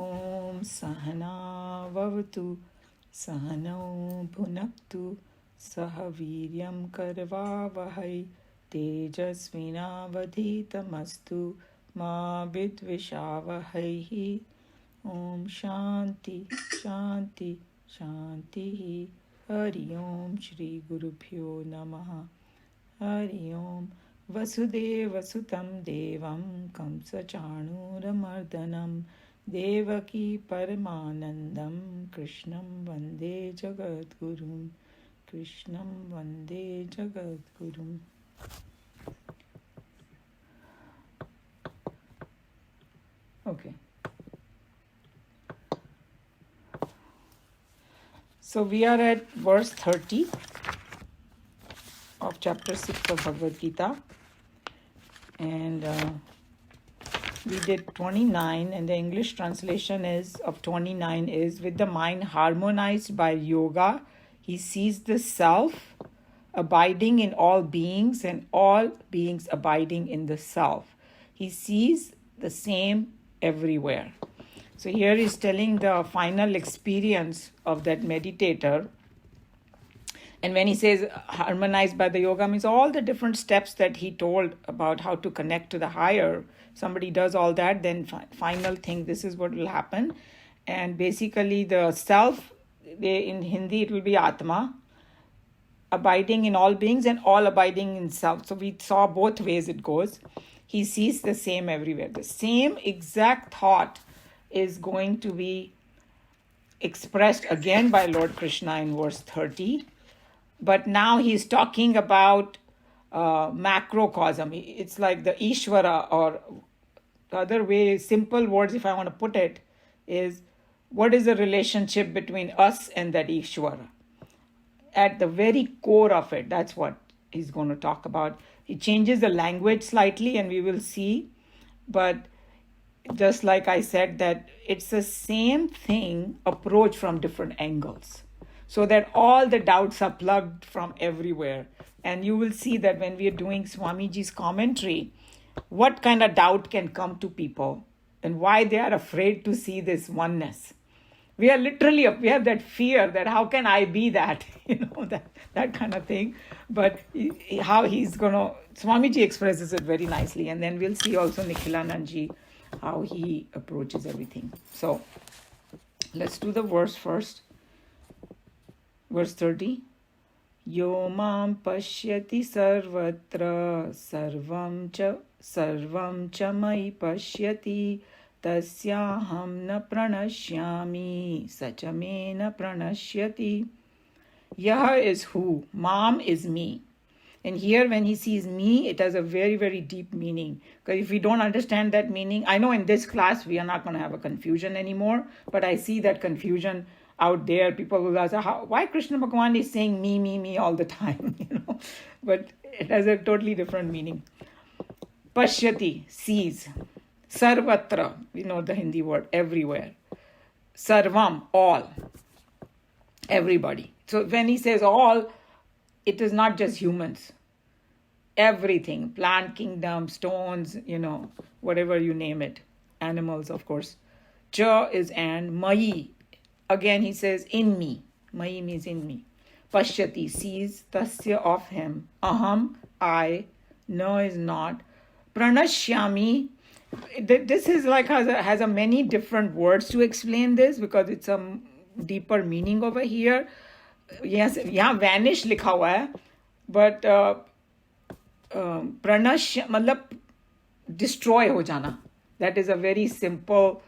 Om Sahana Vavatu Sahano Bhunaktu Sahaviryam Karvavahai Tejasvinavadhitamastu Ma Vidvishavahai. Om Shanti Shanti Shanti. Hari Om Shri Gurubhyo Namaha. Hari Om. Vasudeva Sutam Devam Kamsa Chanuramardanam Devaki Paramanandam Krishnam Vande Jagadgurum. Krishnam Vande Jagadgurum. Okay. So we are at verse 30 of chapter 6 of Bhagavad Gita. And we did 29, and the English translation of 29 is, with the mind harmonized by yoga, he sees the self abiding in all beings and all beings abiding in the self. He sees the same everywhere. So here he's telling the final experience of that meditator. And when he says harmonized by the yoga, means all the different steps that he told about how to connect to the higher. Somebody does all that, then final thing, this is what will happen. And basically the self, in Hindi it will be Atma, abiding in all beings and all abiding in self. So we saw both ways it goes. He sees the same everywhere. The same exact thought is going to be expressed again by Lord Krishna in verse 30. But now he's talking about macrocosm. It's like the Ishvara, or the other way, simple words if I want to put it, is what is the relationship between us and that Ishvara? At the very core of it, that's what he's going to talk about. He changes the language slightly and we will see. But just like I said, that it's the same thing approached from different angles, so that all the doubts are plugged from everywhere. And you will see that when we are doing Swamiji's commentary, what kind of doubt can come to people and why they are afraid to see this oneness. We are literally, we have that fear that how can I be that, that kind of thing. But how he's going to, Swamiji expresses it very nicely. And then we'll see also Nikhilanandji, how he approaches everything. So let's do the verse first. Verse 30. Yo mam pashyati sarvatra sarvam cha mai pashyati tasyaham na pranashyami sachame na pranashyati. Yah is who, mam is me. And here when he sees me, it has a very, very deep meaning. Because if we don't understand that meaning, I know in this class we are not going to have a confusion anymore, but I see that confusion out there. People will ask, why Krishna Bhagavan is saying me all the time, But it has a totally different meaning. Pashyati, sees. Sarvatra, we know the Hindi word, everywhere. Sarvam, all. Everybody. So when he says all, it is not just humans. Everything, plant kingdom, stones, whatever you name it. Animals, of course. Cha is and, mai. Again, he says, in me. Mai means in me. Pashyati, sees, tasya, of him. Aham, I. No is not. Pranashyami. This is like has a many different words to explain this, because it's a deeper meaning over here. Yes, यहाँ vanish लिखा हुआ है, but pranashya मतलब destroy हो जाना. That is a very simple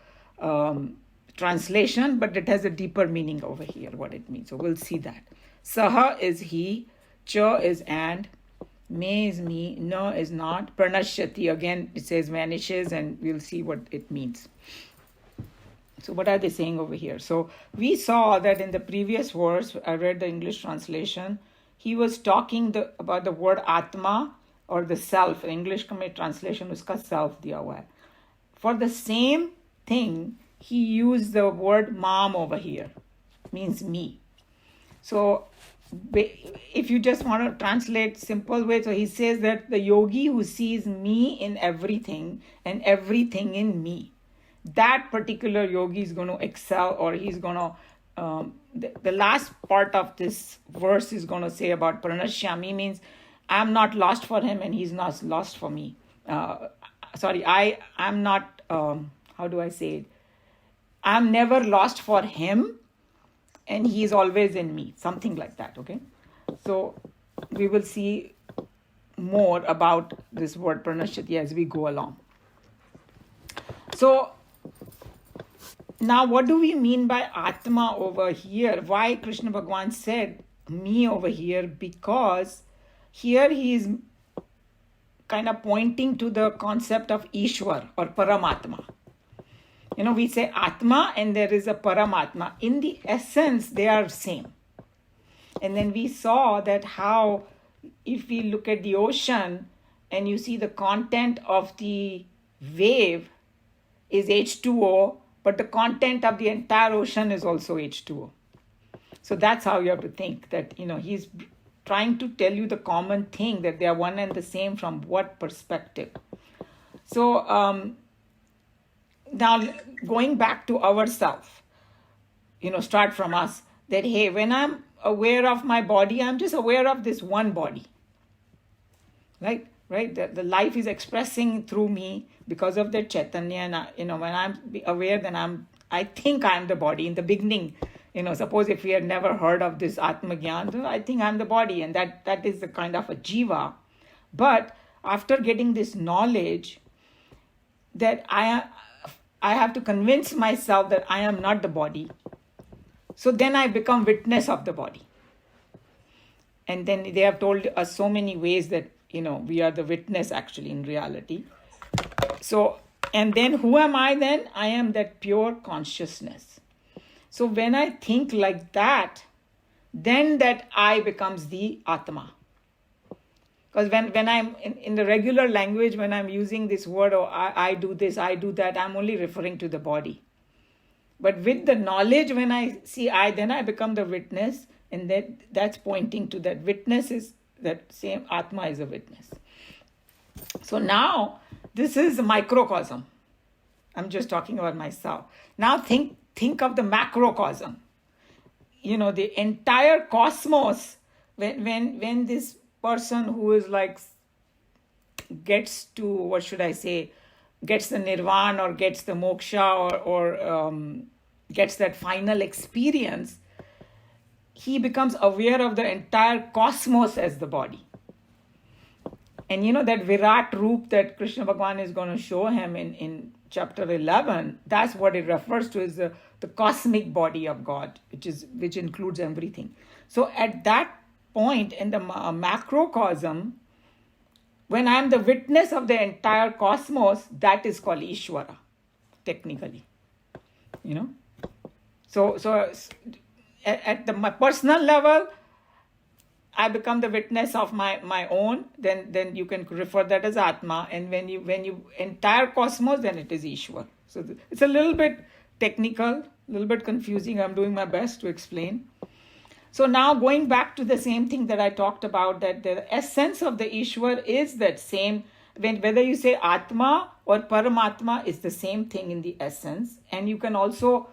translation, but it has a deeper meaning over here, what it means. So we'll see that. Saha is he, cha is and, me is me, no is not. Pranashyati, again it says vanishes, and we'll see what it means. So what are they saying over here? So we saw that in the previous verse, I read the English translation, he was talking about the word Atma, or the self. In English translation, uska self diya hua hai. For the same thing, he used the word mam over here, means me. So if you just want to translate simple way, so he says that the yogi who sees me in everything and everything in me, that particular yogi is going to excel, or he's going to, the last part of this verse is going to say about pranashyami means I'm not lost for him and he's not lost for me. I'm not, how do I say it? I'm never lost for him and he is always in me. Something like that, okay? So we will see more about this word pranashyati as we go along. So now what do we mean by Atma over here? Why Krishna Bhagavan said me over here? Because here he is kind of pointing to the concept of Ishwar or Paramatma. We say Atma and there is a Paramatma. In the essence, they are same. And then we saw that how if we look at the ocean and you see the content of the wave is H2O, but the content of the entire ocean is also H2O. So that's how you have to think that, he's trying to tell you the common thing, that they are one and the same from what perspective. So now going back to ourselves, start from us, that, hey, when I'm aware of my body, I'm just aware of this one body. Right? The life is expressing through me because of the Chaitanya. And, when I'm aware, then I think I'm the body. In the beginning, suppose if we had never heard of this Atma Gyan, I think I'm the body. And that is the kind of a jiva. But after getting this knowledge, that I have to convince myself that I am not the body. So then I become witness of the body. And then they have told us so many ways that, we are the witness actually in reality. So, and then who am I then? I am that pure consciousness. So when I think like that, then that I becomes the Atma. Because when I'm in the regular language, when I'm using this word, or I do this, I do that, I'm only referring to the body. But with the knowledge, when I see then I become the witness, and that's pointing to that witness is that same Atma is a witness. So now this is a microcosm. I'm just talking about myself. Now think of the macrocosm. The entire cosmos, when this person who is like gets to, gets the nirvana or gets the moksha or gets that final experience, he becomes aware of the entire cosmos as the body. And that Virat Roop that Krishna Bhagavan is going to show him in chapter 11, that's what it refers to as the cosmic body of God, which includes everything. So at that point in the macrocosm, when I'm the witness of the entire cosmos, that is called Ishvara, technically. So at my personal level, I become the witness of my own, then you can refer that as Atma. And when you entire cosmos, then it is Ishwar. So it's a little bit technical, a little bit confusing. I'm doing my best to explain. So now going back to the same thing that I talked about, that the essence of the Ishwar is that same, whether you say Atma or Paramatma is the same thing in the essence. And you can also,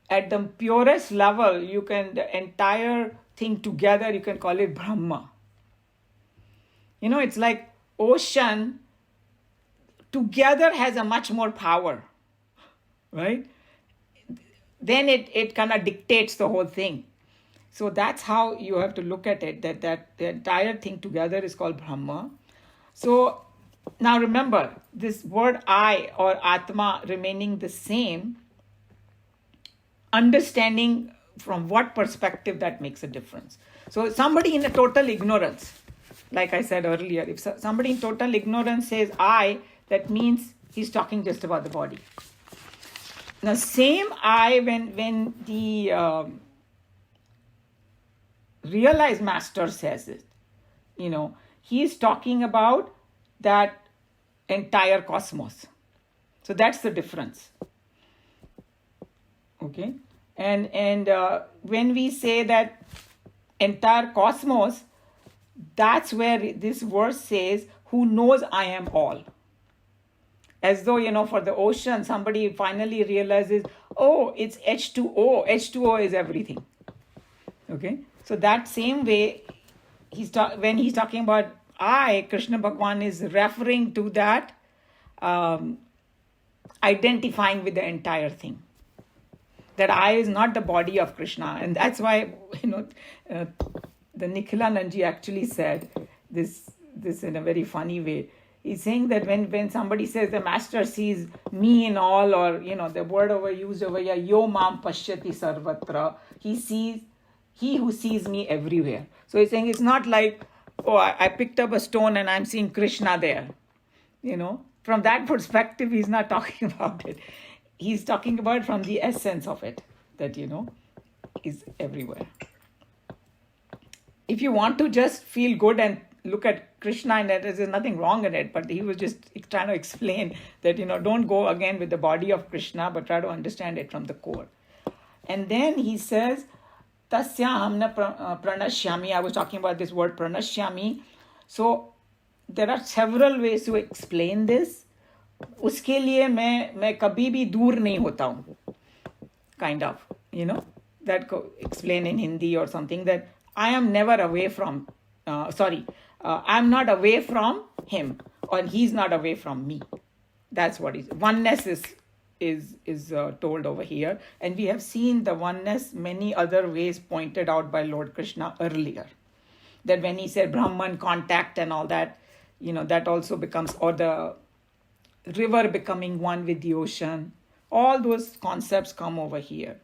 at the purest level, the entire thing together, you can call it Brahma. It's like ocean together has a much more power, right? Then it kind of dictates the whole thing. So that's how you have to look at it, that the entire thing together is called Brahma. So now remember, this word I or Atma remaining the same, understanding from what perspective that makes a difference. So somebody in a total ignorance, like I said earlier, if somebody in total ignorance says I, that means he's talking just about the body. Now same I, when the realized master says it, he is talking about that entire cosmos. So that's the difference. Okay, and when we say that entire cosmos, that's where this verse says, who knows I am all. As though, for the ocean, somebody finally realizes, oh, it's H2O. H2O is everything. Okay? So that same way, when he's talking about I, Krishna Bhagwan is referring to that, identifying with the entire thing. That I is not the body of Krishna. And that's why, the Nikhilanandji actually said this in a very funny way. He's saying that when somebody says the master sees me in all, or, the word used over here, yo mam pashyati sarvatra, he who sees me everywhere. So he's saying it's not like, oh, I picked up a stone and I'm seeing Krishna there. From that perspective, he's not talking about it. He's talking about from the essence of it, that, is everywhere. If you want to just feel good and look at Krishna and that, there's nothing wrong in it, but he was just trying to explain that, don't go again with the body of Krishna, but try to understand it from the core. And then he says, Tasya hamna pranashyami. I was talking about this word pranashyami. So there are several ways to explain this. उसके लिए मैं कभी भी दूर नहीं होता हूँ. Kind of, that explain in Hindi or something, that I am never away from, I'm not away from him, or he's not away from me. That's what is oneness is told over here. And we have seen the oneness many other ways pointed out by Lord Krishna earlier. That when he said Brahman contact and all that, that also becomes, or the river becoming one with the ocean, all those concepts come over here.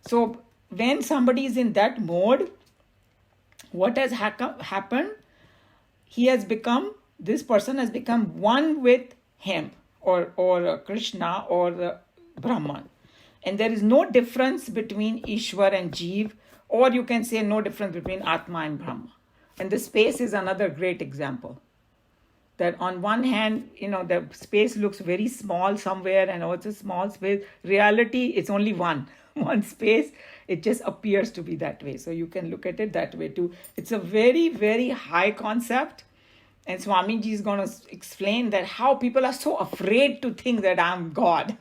So when somebody is in that mode, what has happened? This person has become one with him, or Krishna, or Brahman. And there is no difference between Ishwar and Jeev, or you can say no difference between Atma and Brahma. And the space is another great example. That on one hand, the space looks very small somewhere, and it's a small space. Reality, it's only one space. It just appears to be that way. So you can look at it that way too. It's a very, very high concept. And Swamiji is going to explain that how people are so afraid to think that I'm God.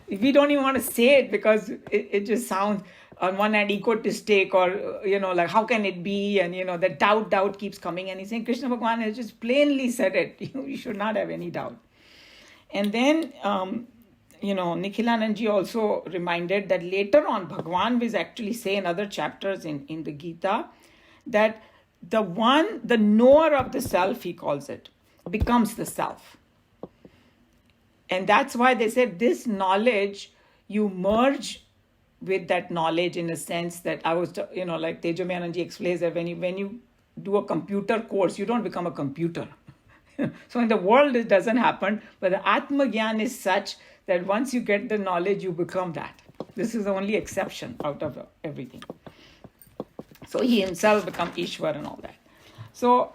We don't even want to say it because it just sounds, on one hand, egotistic, or, like, how can it be? And, the doubt keeps coming. And he's saying, Krishna Bhagwan has just plainly said it. You should not have any doubt. And then, Nikhilanandji also reminded that later on, Bhagwan will actually say in other chapters in the Geeta, that the knower of the self, he calls it, becomes the self. And that's why they said this knowledge, you merge with that knowledge in a sense that I was, like Tejomayananji explains that when you do a computer course, you don't become a computer. So in the world, it doesn't happen, but the Atma Gyan is such that once you get the knowledge, you become that. This is the only exception out of everything. So he himself becomes Ishwar and all that. So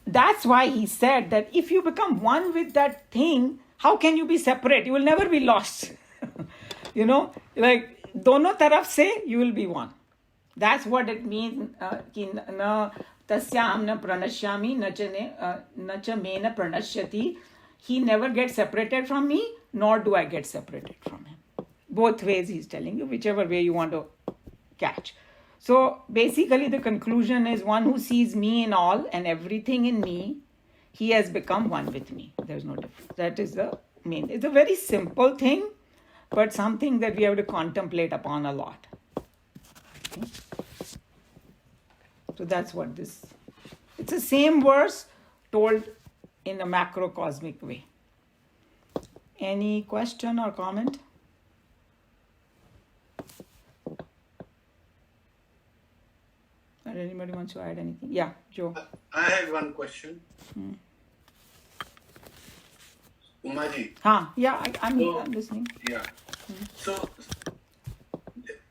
that's why he said that if you become one with that thing, how can you be separate? You will never be lost. Like dono taraf se, you will be one. That's what it means. Na tasyam na pranashyami na cha mena pranashyati. He never gets separated from me, nor do I get separated from him. Both ways he's telling you, whichever way you want to catch. So basically the conclusion is one who sees me in all and everything in me, he has become one with me. There's no difference. That is the main. It's a very simple thing, but something that we have to contemplate upon a lot. Okay? So that's what this. It's the same verse told in a macrocosmic way. Any question or comment? Or anybody wants to add anything? Yeah, Joe. I had one question. Umaji. I'm listening. Yeah. So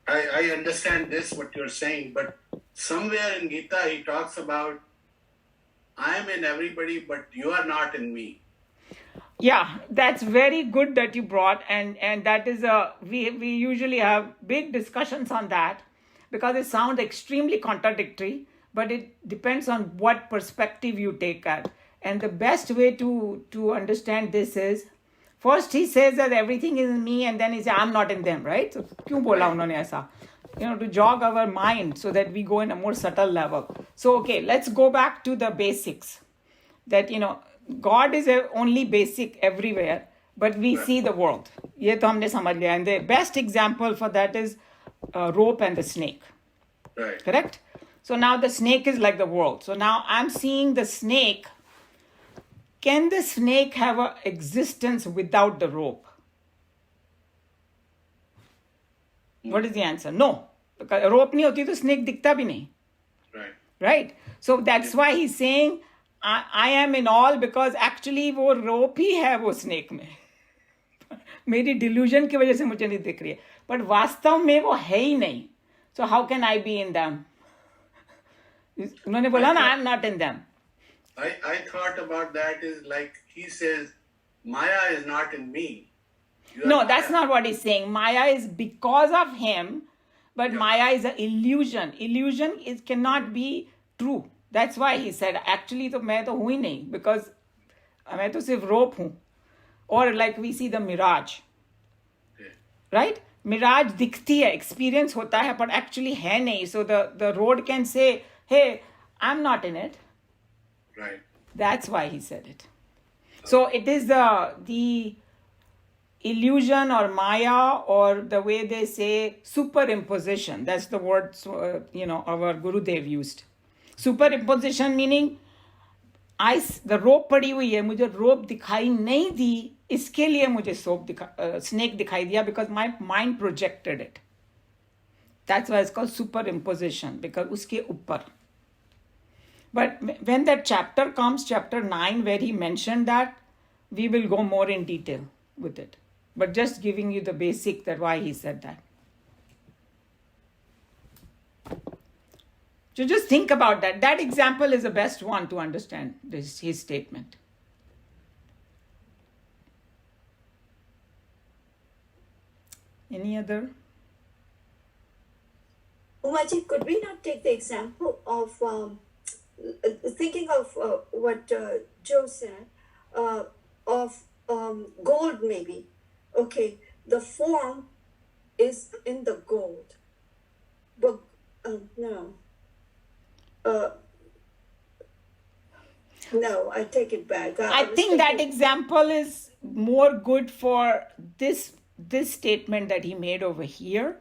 I understand what you're saying, but somewhere in Geeta he talks about I am in everybody, but you are not in me. Yeah, that's very good that you brought, and that is we usually have big discussions on that because it sounds extremely contradictory, but it depends on what perspective you take at. And the best way to understand this is, first he says that everything is in me, and then he says, I'm not in them, right? So, kyun bola unhone aisa? To jog our mind so that we go in a more subtle level. So, okay, let's go back to the basics. That, God is only basic everywhere, but we see the world. Ye to humne samajh liya. And the best example for that is rope and the snake. Right. Correct? So now the snake is like the world. So now I'm seeing the snake. Can the snake have an existence without the rope? What is the answer? No. Because rope nahi hoti to snake dikhta bhi nahi. Right. Right? So that's why he's saying, I am in all, because actually वो rope ही है वो snake में. मेरी delusion की वजह से मुझे नहीं दिख रही है. But वास्तव में वो है ही नहीं. So how can I be in them? उन्होंने बोला ना, I am not in them. I thought about that is like he says, Maya is not in me. No, that's not what he's saying. Maya is because of him, but Maya is an illusion. Illusion cannot be true. That's why he said, actually तो मैं तो हूँ ही नहीं, because मैं तो सिर्फ rope हूँ. Or like we see the mirage. Right? Mirage दिखती है, experience होता है, but actually है नहीं. So the road can say, hey, I'm not in it. Right. That's why he said it. So it is the illusion or Maya, or the way they say superimposition. That's the word our Gurudev used. Superimposition meaning the rope पड़ी हुई है, मुझे rope दिखाई नहीं दी, इसके लिए मुझे snake दिखाई दिया, because my mind projected it. That's why it's called superimposition, because उसके ऊपर. But when that chapter comes, chapter 9, where he mentioned that, we will go more in detail with it. But just giving you the basic, that why he said that. So just think about that. That example is the best one to understand his statement. Any other? Umaji, could we not take the example of thinking of what Joe said, of gold maybe? Okay, the form is in the gold, but no. No, I take it back. I think that example is more good for this statement that he made over here,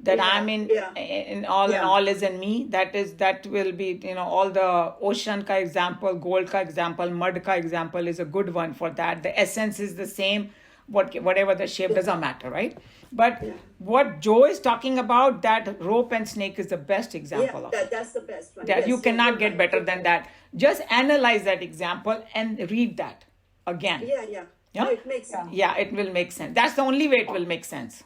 that I'm in all is in me. That will be, all the ocean ka example, gold ka example, mud ka example is a good one for that. The essence is the same, whatever the shape, doesn't matter, right? But what Joe is talking about, that rope and snake is the best example of it. That's the best one. That you cannot get better than that. Just analyze that example and read that again. Yeah? No, it makes sense. Yeah, it will make sense. That's the only way it will make sense.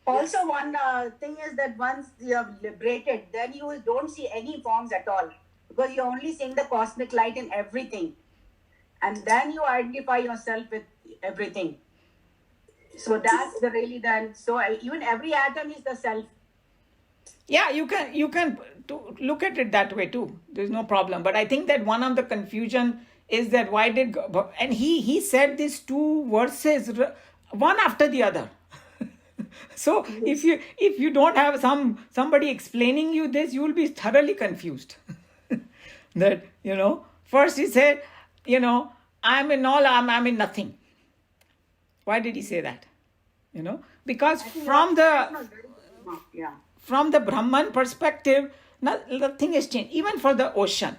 Also, one thing is that once you have liberated, then you don't see any forms at all, because you're only seeing the cosmic light in everything. And then you identify yourself with everything. So that's so even every atom is the self. Yeah, you can look at it that way too. There's no problem. But I think that one of the confusion is that why did God, and he said these two verses one after the other. So if you don't have somebody explaining you this, you will be thoroughly confused. That first he said, I'm in all, I'm in nothing. Why did he say that? Because from the Brahman perspective, nothing has changed. Even for the ocean,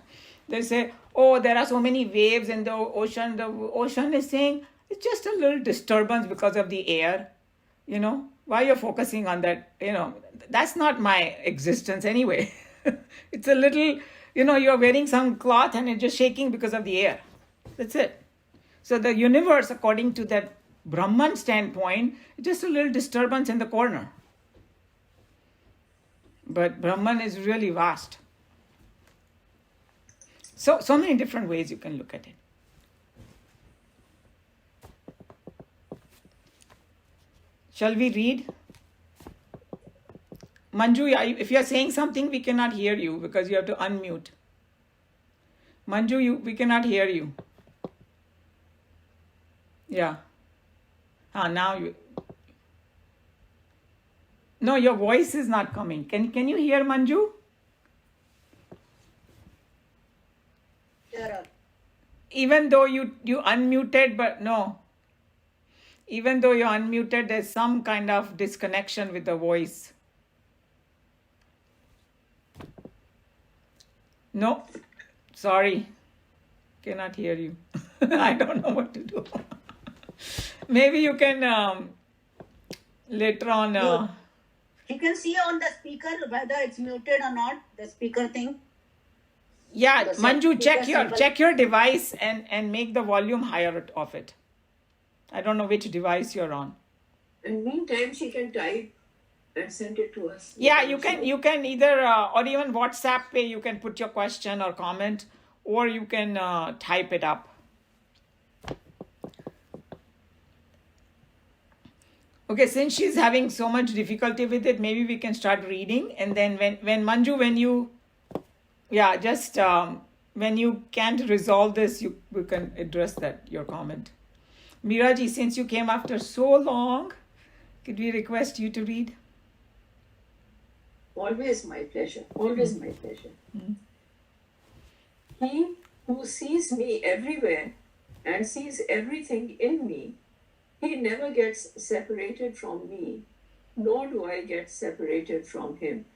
they say, oh, there are so many waves in the ocean. The ocean is saying it's just a little disturbance because of the air. Why you're focusing on that? That's not my existence anyway. It's a little, you're wearing some cloth and it's just shaking because of the air. That's it. So the universe, according to that Brahman standpoint, is just a little disturbance in the corner. But Brahman is really vast. So many different ways you can look at it. Shall we read? Manju, if you are saying something, we cannot hear you because you have to unmute. Manju, we cannot hear you. Yeah. Now you. No, your voice is not coming. Can you hear Manju? Sure. Even though you unmuted, but no. Even though you're unmuted, there's some kind of disconnection with the voice. No, sorry, cannot hear you. I don't know what to do. Maybe you can later on. You can see on the speaker whether it's muted or not, the speaker thing. Yeah, The Manju, speaker check your device and make the volume higher of it. I don't know which device you're on. In meantime, she can type and send it to us. Yeah, you can either or even WhatsApp pay, you can put your question or comment, or you can type it up. Okay, since she's having so much difficulty with it, maybe we can start reading, and then when Manju, just when you can't resolve this, you can address that, your comment. Miraji, since you came after so long, could we request you to read? Always my pleasure. Always my pleasure. He who sees me everywhere and sees everything in me, he never gets separated from me, nor do I get separated from him.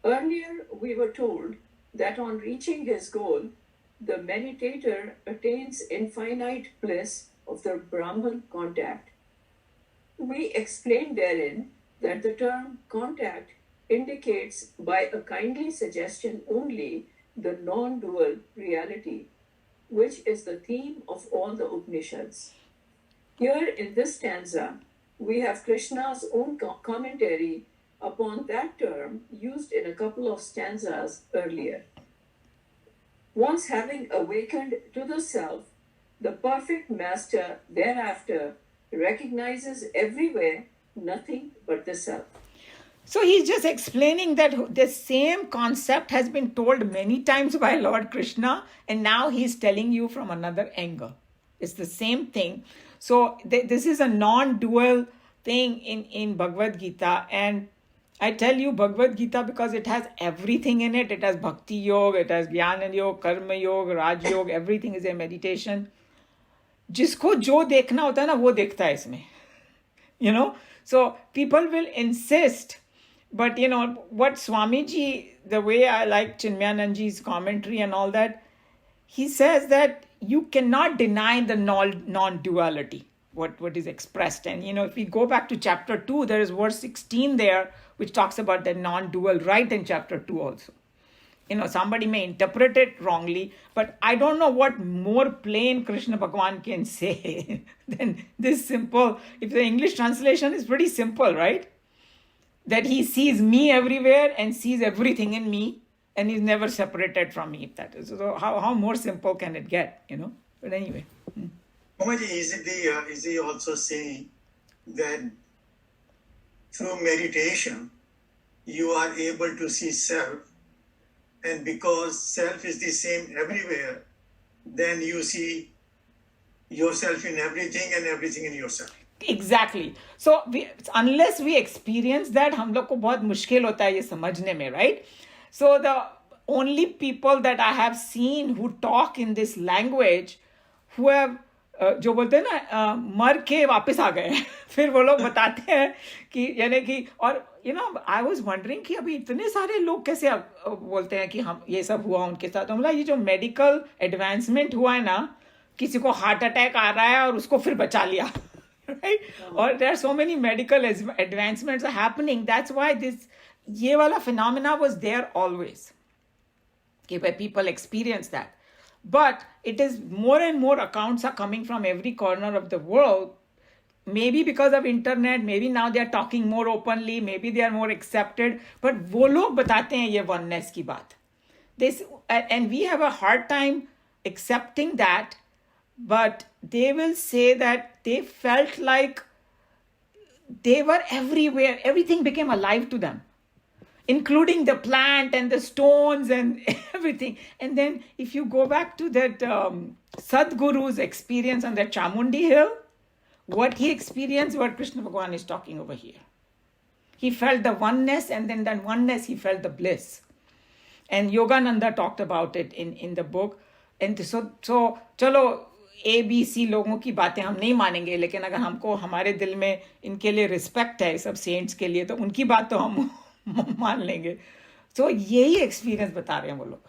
Earlier, we were told that on reaching his goal, the meditator attains infinite bliss of the Brahman contact. We explained therein that the term contact indicates by a kindly suggestion only the non-dual reality, which is the theme of all the Upanishads. Here in this stanza, we have Krishna's own commentary upon that term used in a couple of stanzas earlier. Once having awakened to the self, the perfect master thereafter recognizes everywhere nothing but the self. So he's just explaining that the same concept has been told many times by Lord Krishna, and now he's telling you from another angle. It's the same thing. So this is a non-dual thing in Bhagavad Gita, and I tell you Bhagavad Gita because it has everything in it. It has Bhakti Yoga, it has Jnana Yoga, Karma Yoga, Raj Yoga, everything is a meditation. जिसको जो देखना होता है ना वो देखता है इसमें. You know, so people will insist, but you know what Swamiji, the way I like Chinmayananji's commentary and all that, he says that you cannot deny the non-duality, what is expressed. And you know, if we go back to chapter 2, there is verse 16 there which talks about the non-dual right in chapter 2 also. You know, somebody may interpret it wrongly, but I don't know what more plain Krishna Bhagavan can say than this simple. If the English translation is pretty simple, right? That he sees me everywhere and sees everything in me, and is never separated from me. If that is so, how more simple can it get? You know. But anyway. Mamaji, is he also saying that through meditation you are able to see self? And because self is the same everywhere, then you see yourself in everything and everything in yourself. Exactly. So unless we experience that, हम लोग को बहुत मुश्किल होता है ये समझने में, right? So the only people that I have seen who talk in this language, who have जो बोलते हैं ना मर के वापस आ गए फिर वो लोग बताते हैं कि यानी कि और you know, I was wondering कि अभी इतने सारे लोग कैसे बोलते हैं कि हम ये सब हुआ उनके साथ. तो मतलब ये जो मेडिकल एडवांसमेंट हुआ है ना, किसी को हार्ट अटैक आ रहा है और उसको फिर बचा लिया, right? Or there are so many medical advancements are happening. That's why ये वाला phenomena was there always, where people experience that. But it is more and more accounts are coming from every corner of the world. Maybe because of internet, maybe now they are talking more openly, maybe they are more accepted. But वो लोग बताते हैं ये oneness की बात. And we have a hard time accepting that. But they will say that they felt like they were everywhere. Everything became alive to them. including the plant and the stones and everything. And then if you go back to that Sadhguru's experience on that Chamundi hill, what he experienced, what Krishna Bhagavan is talking over here. He felt the oneness, and then that oneness, he felt the bliss. And Yogananda talked about it in the book. And so चलो ABC लोगों की बातें हम नहीं मानेंगे, लेकिन अगर हमको हमारे दिल में इनके लिए रिस्पेक्ट है, सब सेंट्स के लिए, तो उनकी बात तो हम मान लेंगे. So यही एक्सपीरियंस बता रहे हैं वो लोग.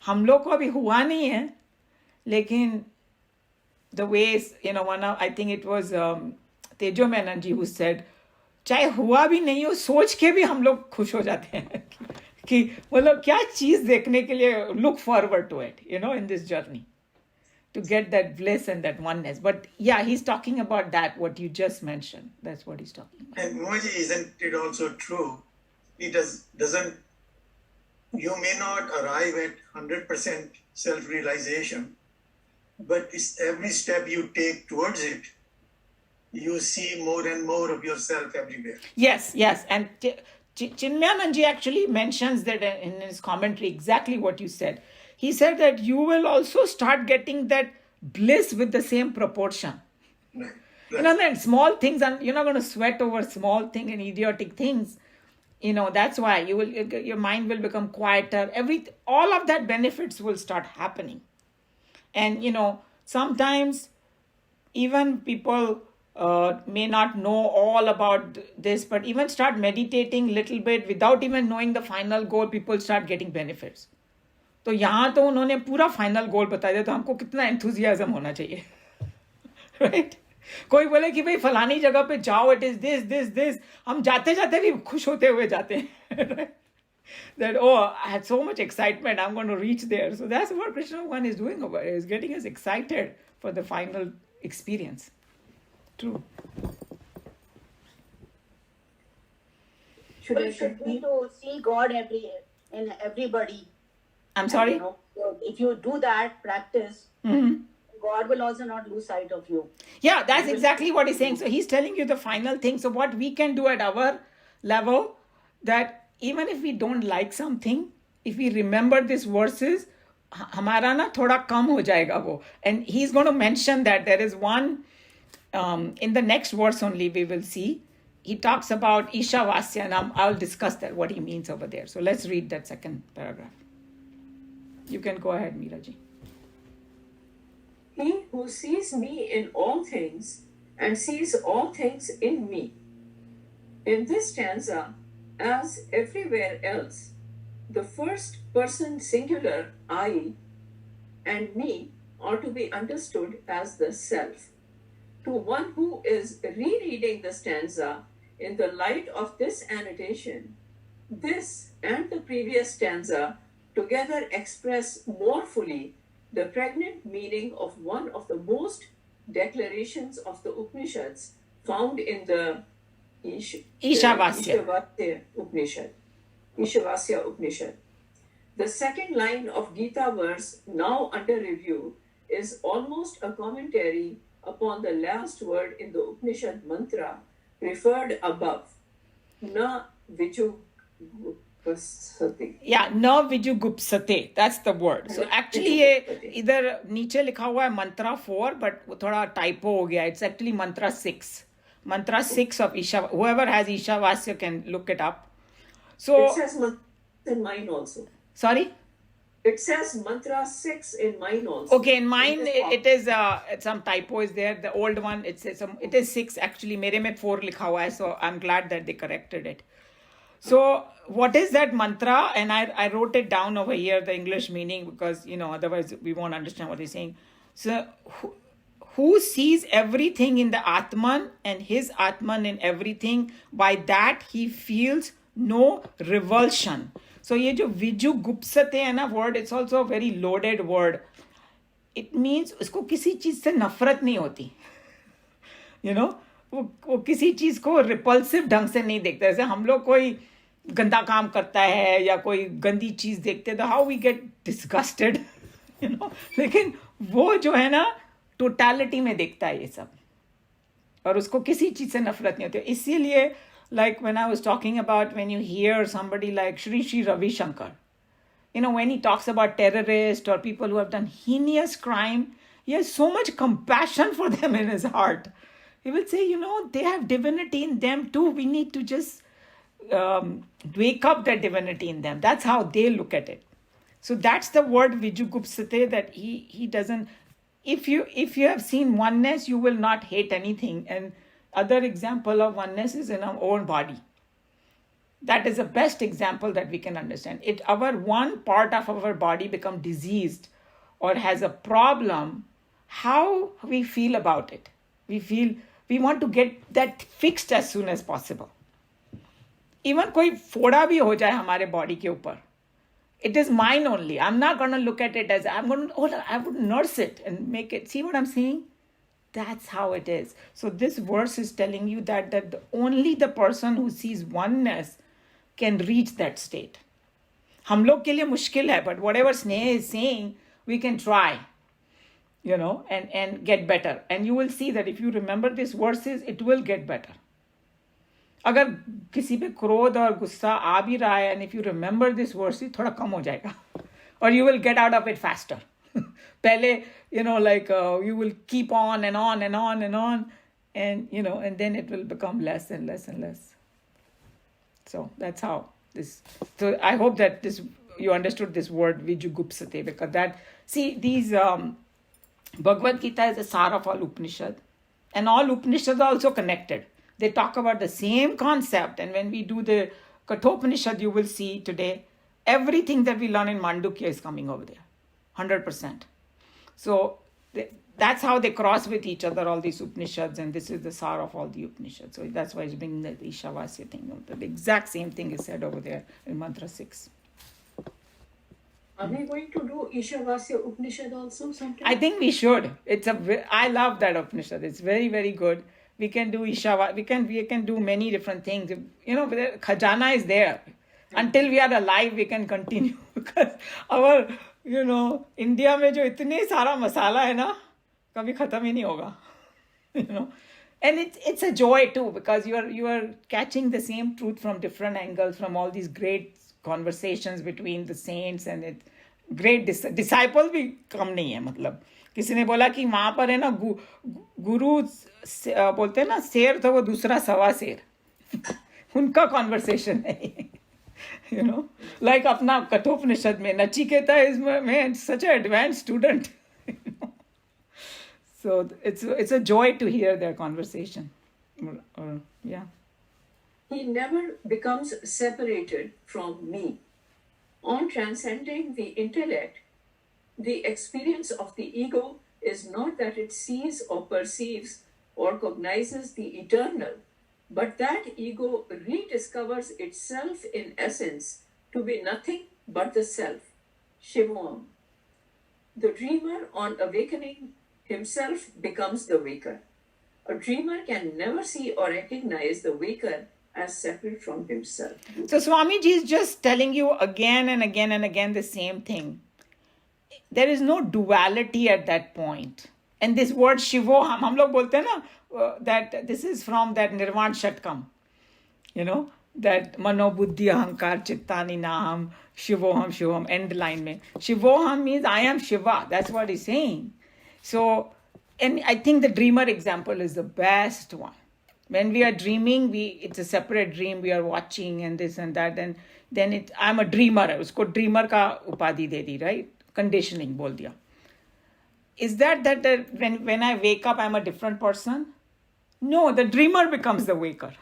हम लोग को अभी हुआ नहीं है, लेकिन the ways, I think it was Tejo Menon ji who said, चाहे हुआ भी नहीं हो, सोच के भी हम लोग खुश हो जाते हैं कि मतलब क्या चीज देखने के लिए, look forward to it, in this journey, to get that bliss and that oneness. But yeah, he's talking about that, what you just mentioned. That's what he's talking about. And Moji, isn't it also true? It doesn't, you may not arrive at 100% self-realization, but it's every step you take towards it, you see more and more of yourself everywhere. Yes. And Chinmayanand actually mentions that in his commentary, exactly what you said. He said that you will also start getting that bliss with the same proportion. Right. That small things, and you're not going to sweat over small things and idiotic things. That's why your mind will become quieter. All of that benefits will start happening. And, sometimes even people may not know all about this, but even start meditating little bit without even knowing the final goal, people start getting benefits. तो यहाँ तो उन्होंने पूरा final goal बता दिया, तो हमको कितना एंथुजियाज्म होना चाहिए, राइट? कोई बोले कि भाई फलानी जगह पे जाओ, इट इज दिस, हम जाते जाते भी खुश होते हुए जाते हैं. That, I had so much excitement, I'm going to reach there. So that's what Krishna Bhagavan is doing over here, is getting us excited for the final experience. True. Should we to see God in everybody? I'm sorry? So if you do that practice, God will also not lose sight of you. Yeah, that's exactly what he's saying. So he's telling you the final thing. So what we can do at our level, that even if we don't like something, if we remember these verses, हमारा ना थोड़ा कम हो जाएगा वो. And he's going to mention that there is one, in the next verse only we will see, he talks about Ishavasya, and I'll discuss that, what he means over there. So let's read that second paragraph. You can go ahead, Meeraji. He who sees me in all things and sees all things in me. In this stanza, as everywhere else, the first person singular I and me are to be understood as the self. To one who is rereading the stanza in the light of this annotation, this and the previous stanza together express more fully the pregnant meaning of one of the most declarations of the Upanishads found in the Ishavasya Upanishad. The second line of Geeta verse, now under review, is almost a commentary upon the last word in the Upanishad mantra referred above. Na vijugupsate. Yeah, na vijugupsate. That's the word. So actually इधर नीचे लिखा हुआ है mantra 4, but वो थोड़ा typo हो गया. It's actually mantra 6. Mantra 6 of Isha. Whoever has Ishavasya can look it up. So it says mantra in mine also. Sorry? It says mantra 6 in mine also. Okay, in mine it is some typo is there. The old one it is 6 actually. मेरे में 4 लिखा हुआ है. So I'm glad that they corrected it. So what is that mantra? And I wrote it down over here, the English meaning, because otherwise we won't understand what he's saying. So who sees everything in the Atman and his Atman in everything, by that he feels no revulsion. So ये जो विजुगुप्सते है ना word, it's also a very loaded word. It means उसको किसी चीज से नफरत नहीं होती. वो किसी चीज को रिपल्सिव ढंग से नहीं देखता. जैसे हम लोग कोई गंदा काम करता है या कोई गंदी चीज देखते, तो हाउ वी गेट डिस्गस्टेड, लेकिन वो जो है ना टोटलिटी में देखता है ये सब, और उसको किसी चीज से नफरत नहीं होती. इसीलिए Like when I was talking about when you hear somebody like Sri Ravi Shankar, when he talks about terrorists or people who have done heinous crime, he has so much compassion for them in his heart. He will say, they have divinity in them too. We need to just wake up that divinity in them. That's how they look at it. So that's the word Vijugupsate, that he doesn't. If you have seen oneness, you will not hate anything. And other example of oneness is in our own body. That is the best example that we can understand. Our one part of our body become diseased or has a problem, how we feel about it. We want to get that fixed as soon as possible. Even कोई फोड़ा भी हो जाए हमारे body के ऊपर, it is mine only. I'm not going to look at it as I would nurse it and make it. See what I'm saying? That's how it is. So this verse is telling you that only the person who sees oneness can reach that state. हम लोग के लिए मुश्किल है, but whatever Sneha is saying, we can try, and get better. And you will see that if you remember these verses, it will get better. अगर किसी पे क्रोध और गुस्सा आ भी रहा है, and if you remember this verse, थोड़ा कम हो जाएगा, or you will get out of it faster. पहले, you will keep on and on and on and on, and and then it will become less and less and less. So that's how this. So I hope that you understood this word Vijugupsate, because these Bhagavad Gita is the sar of all Upanishad, and all Upanishads are also connected. They talk about the same concept, and when we do the Kathopanishad, you will see today everything that we learn in Mandukya is coming over there, 100%. So that's how they cross with each other, all these Upanishads, and this is the sar of all the Upanishads. So that's why it's bringing the Ishavasya thing. The exact same thing is said over there in Mantra 6. Are we going to do Ishavasya Upanishad also sometime? I think we should. I love that Upanishad. It's very, very good. We can do Ishavasya. We can do many different things. Khajana is there. Until we are alive, we can continue. Because our, India में जो इतने सारा मसाला है ना, कभी खत्म ही नहीं होगा. And it's a joy too, because you are catching the same truth from different angles, from all these great conversations between the saints, and it great disciple भी कम नहीं है. मतलब किसी ने बोला कि वहां पर है ना गुरु बोलते हैं ना शेर तो वो दूसरा सवा शेर उनका कॉन्वर्सेशन है. Like अपना कठोपनिषद में Nachiketa is such an advanced student. So it's a joy to hear their conversation. Yeah. He never becomes separated from me. On transcending the intellect, the experience of the ego is not that it sees or perceives or cognizes the eternal, but that ego rediscovers itself in essence to be nothing but the self, Shivam. The dreamer, on awakening himself, becomes the waker. A dreamer can never see or recognize the waker as separate from himself. So Swamiji is just telling you again and again and again the same thing. There is no duality at that point. And this word Shivoham, हम लोग बोलते हैं ना, that this is from that Nirvan Shatkam. That Mano Buddhi Ahankar Chittani Naham Shivoham, end line mein. Shivoham means I am Shiva. That's what he's saying. So, and I think the dreamer example is the best one. When we are dreaming, it's a separate dream. We are watching and this and that. And then I'm a dreamer. Usko dreamer ka upadhi de di, right? Conditioning bol diya. Is that when I wake up, I'm a different person? No, the dreamer becomes the waker.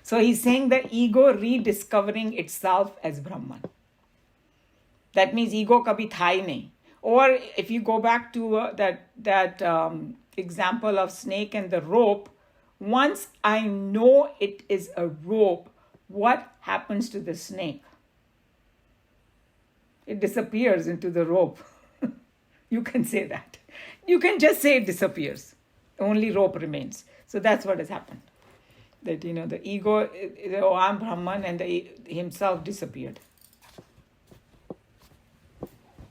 So he's saying the ego rediscovering itself as Brahman. That means ego kabhi tha hi nahi. Or if you go back to that example of snake and the rope, once I know it is a rope, what happens to the snake? It disappears into the rope. You can say that. You can just say it disappears. Only rope remains. So that's what has happened. That, the ego, I'm Brahman, and himself disappeared.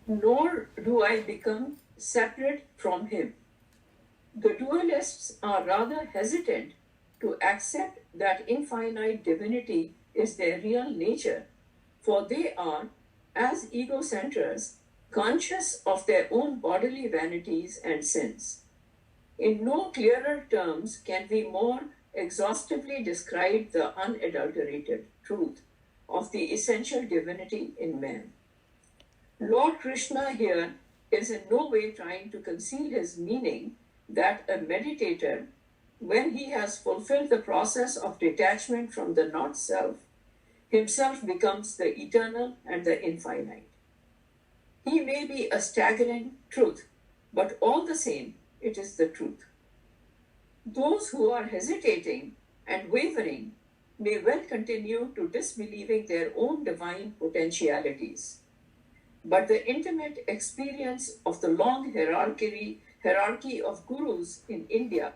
Nor do I become separate from him. The dualists are rather hesitant to accept that infinite divinity is their real nature, for they are, as ego centers, conscious of their own bodily vanities and sins. In no clearer terms can we more exhaustively describe the unadulterated truth of the essential divinity in man. Lord Krishna here is in no way trying to conceal his meaning that a meditator, when he has fulfilled the process of detachment from the not self, himself becomes the eternal and the infinite. He may be a staggering truth, but all the same, it is the truth. Those who are hesitating and wavering may well continue to disbelieving their own divine potentialities. But the intimate experience of the long hierarchy of gurus in India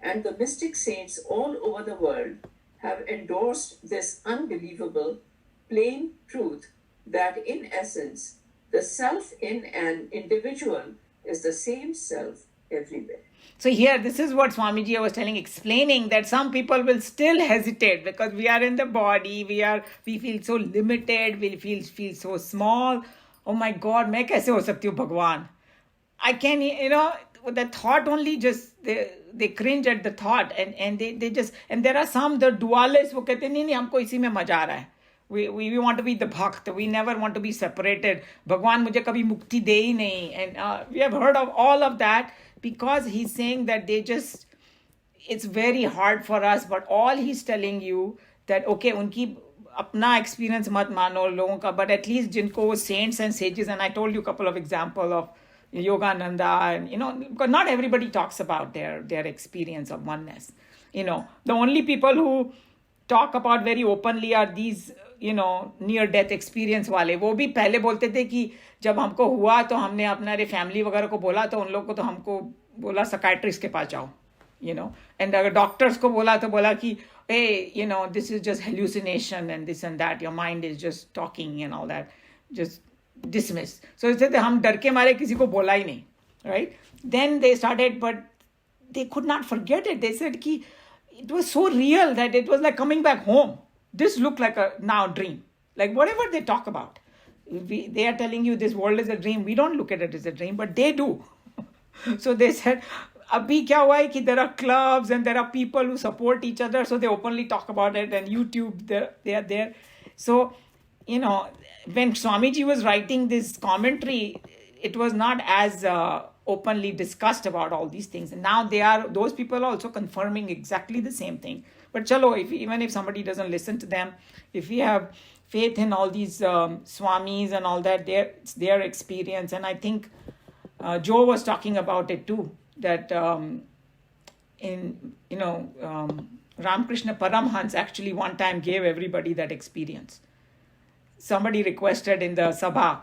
and the mystic saints all over the world have endorsed this unbelievable, plain truth that in essence, the self in an individual is the same self everywhere. So here, this is what Swamiji was telling, explaining that some people will still hesitate because we are in the body, we feel so limited, we feel so small. Oh my God, मैं कैसे हो सकती हूँ भगवान? I can, the thought only just, they cringe at the thought and they just, and there are some, the dualists, वो कहते नहीं हमको इसी में मजा आ रहा है. We want to be the bhakt. We never want to be separated. Bhagwan मुझे कभी मुक्ति दे ही नहीं. And we have heard of all of that because he's saying that it's very hard for us, but all he's telling you that, okay, उनकी अपना experience मत मानो लोगों का, but at least जिनको वो saints and sages, and I told you a couple of examples of Yogananda, and because not everybody talks about their experience of oneness. The only people who talk about very openly are these near death experience वाले. वो भी पहले बोलते थे कि जब हमको हुआ तो हमने अपने फैमिली वगैरह को बोला तो उन लोग को तो हमको बोला साइकाट्रिस्ट के पास जाओ, and अगर डॉक्टर्स को बोला तो बोला कि hey, this is just hallucination and this and that, your mind is just talking and all that, just dismiss. So इससे हम डर के मारे किसी को बोला ही नहीं, right? Then they started, but they could not forget it. They said कि it was so real that it was like coming back home. This looked like a now dream. Like whatever they talk about, they are telling you this world is a dream. We don't look at it as a dream, but they do. So they said, abhi kya hua hai ki there are clubs and there are people who support each other, so they openly talk about it, and YouTube, they are there. So, when Swamiji was writing this commentary, it was not as openly discussed about all these things. And now those people are also confirming exactly the same thing. But chalo, even if somebody doesn't listen to them, if we have faith in all these Swamis and all that, it's their experience. And I think Joe was talking about it too, that Ramakrishna Paramhans actually one time gave everybody that experience. Somebody requested in the Sabha,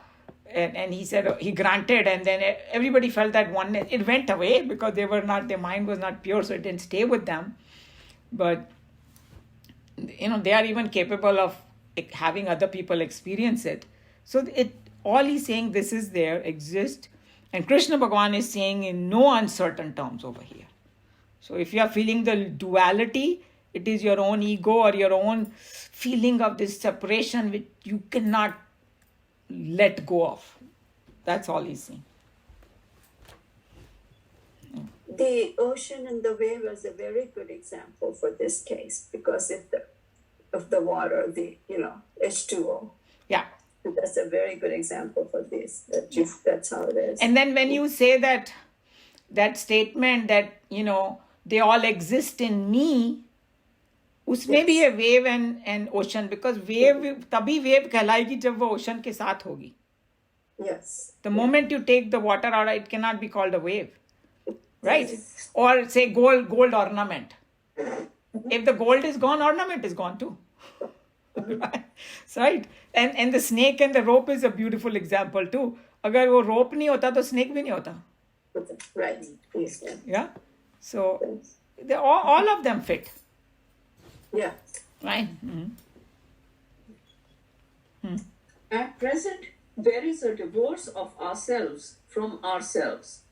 and he said he granted, and then everybody felt that oneness. It went away because their mind was not pure, so it didn't stay with them. But they are even capable of having other people experience it. So all he's saying, this is there, exists, and Krishna Bhagavan is saying in no uncertain terms over here. So if you are feeling the duality, it is your own ego or your own feeling of this separation which you cannot let go of. That's all he's saying. The ocean and the wave is a very good example for this case because of the water, the H2O. Yeah. That's a very good example for this. That's how it is. And then when you say that statement that they all exist in me, उसमें भी है wave and ocean, because wave तभी wave कहलाएगी जब वो ocean के साथ होगी. Yes. The moment you take the water out, it cannot be called a wave, right? Or say gold ornament. If the gold is gone, ornament is gone too. Right? And the snake and the rope is a beautiful example too. अगर वो rope नहीं होता तो snake भी नहीं होता. Right. Yes. Yeah. So all of them fit. Yeah. Right. Mm-hmm. At present, there is a divorce of ourselves from ourselves.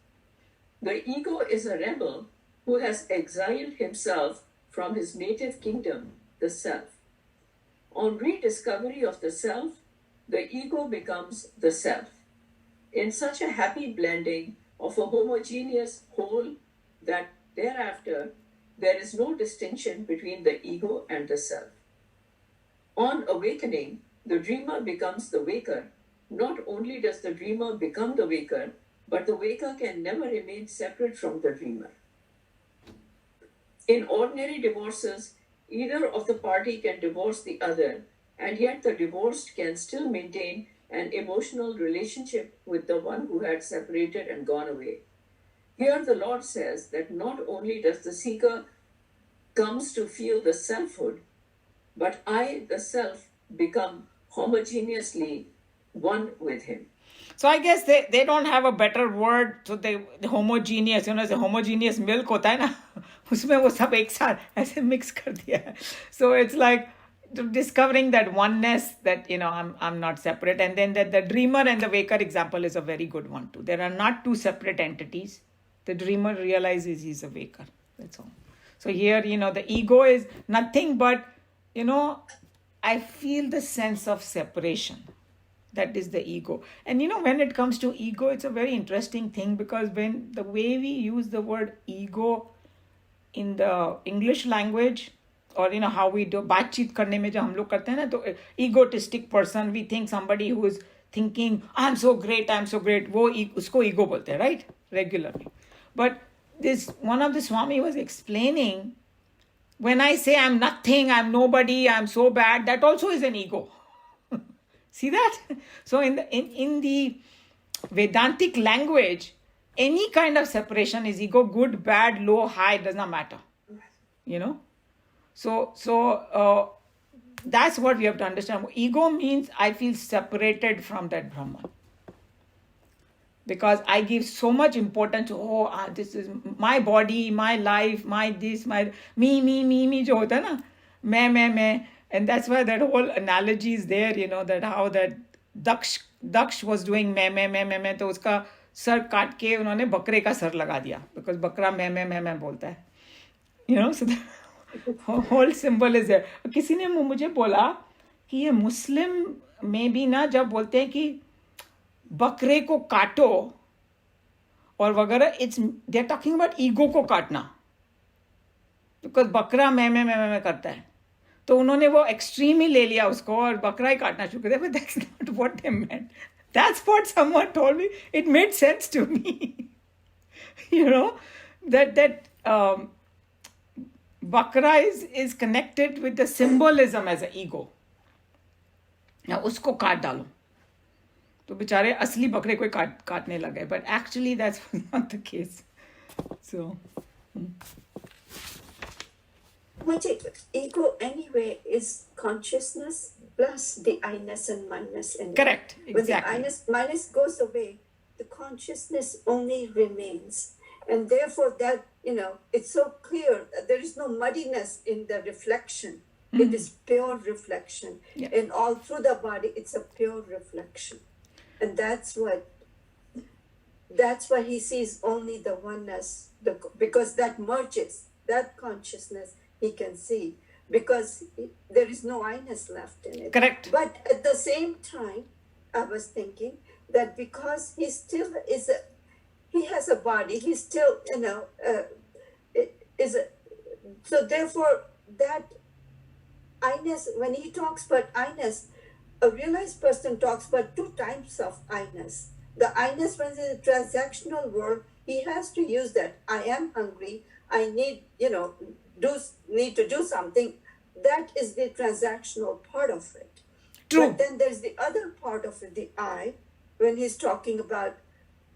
The ego is a rebel who has exiled himself from his native kingdom, the self. On rediscovery of the self, the ego becomes the self. In such a happy blending of a homogeneous whole that thereafter there is no distinction between the ego and the self. On awakening, the dreamer becomes the waker. Not only does the dreamer become the waker, but the waker can never remain separate from the dreamer. In ordinary divorces, either of the party can divorce the other, and yet the divorced can still maintain an emotional relationship with the one who had separated and gone away. Here the Lord says that not only does the seeker comes to feel the selfhood, but I, the self, become homogeneously one with him. So I guess they don't have a better word. So the homogeneous, the homogeneous milk होता है ना, उसमें वो सब एक साथ ऐसे mix कर दिया है. So it's like discovering that oneness, that I'm not separate, and then that the dreamer and the waker example is a very good one too. There are not two separate entities. The dreamer realizes he's a waker. That's all. So here, the ego is nothing but, I feel the sense of separation. That is the ego. And when it comes to ego, it's a very interesting thing, because when the way we use the word ego in the English language, or how we do बातचीत करने में जो हम लोग करते हैं ना, तो egotistic person, we think somebody who is thinking I'm so great, वो उसको ego बोलते हैं, right? Regularly. But this one of the Swami was explaining, when I say I'm nothing, I'm nobody, I'm so bad, that also is an ego. See that? So in the Vedantic language, any kind of separation is ego, good, bad, low, high, does not matter. So that's what we have to understand. Ego means I feel separated from that Brahman, because I give so much importance to, this is my body, my life, my this, my me jo hota na, मैं. And that's why that whole analogy is there, that how that Daksh was doing मैं, तो उसका sir काट के उन्होंने बकरे का sir लगा दिया, because बकरा मैं बोलता है. So the whole symbol is there. किसी ने मुझे बोला कि ये मुस्लिम में भी ना, जब बोलते हैं कि बकरे को काटो और वगैरह, they're talking about ego को काटना, because बकरा मैं करता है, तो उन्होंने वो एक्सट्रीम ही ले लिया उसको और बकरा ही काटना शुरू कर दिया. But that's not what they meant. That's what someone told me. It made sense to me. That bakra is connected with the symbolism as an ego. Now उसको काट डालो, तो बेचारे असली बकरे को काटने लगे. But actually that's not the case. So But ego anyway is consciousness plus the I-ness and my-ness. Correct, exactly. When the I-ness goes away, the consciousness only remains. And therefore that, it's so clear that there is no muddiness in the reflection. Mm-hmm. It is pure reflection. Yeah. And all through the body, it's a pure reflection. And that's why he sees only the oneness, because that merges, that consciousness he can see, because there is no I-ness left in it. Correct. But at the same time, I was thinking that because he still he has a body, he still, so therefore that I-ness, when he talks about I-ness, a realized person talks about two types of I-ness. The I-ness, when in the transactional world, he has to use that. I am hungry, I need, need to do something. That is the transactional part of it. True. But then there's the other part of it, the I, when he's talking about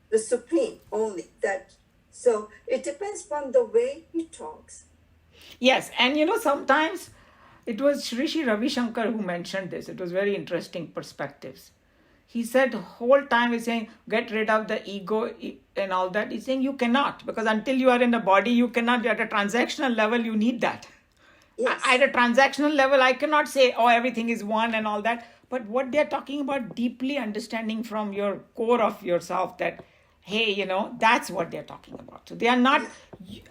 the supreme only. So it depends on the way he talks. Yes, and sometimes it was Sri Ravi Shankar who mentioned this. It was very interesting perspectives. He said the whole time he's saying, get rid of the ego and all that. He's saying you cannot, because until you are in the body, you cannot. At a transactional level, you need that. Yes. At a transactional level, I cannot say, everything is one and all that. But what they're talking about, deeply understanding from your core of yourself that hey, that's what they're talking about. So they are not,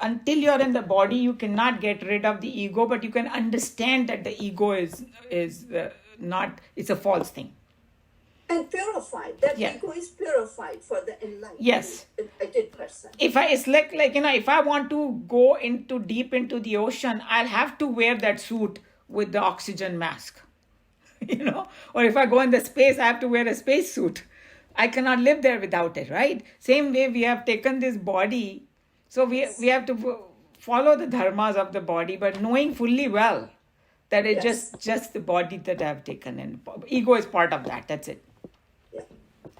until you're in the body, you cannot get rid of the ego, but you can understand that the ego is not, it's a false thing. And purified. That Yeah. ego is purified for the enlightened, Yes. enlightened person. It's like if I want to go deep into the ocean, I'll have to wear that suit with the oxygen mask. Or if I go in the space, I have to wear a space suit. I cannot live there without it, right? Same way we have taken this body, so we have to follow the dharmas of the body, but knowing fully well that it's Yes. just the body that I have taken, and ego is part of that. That's it.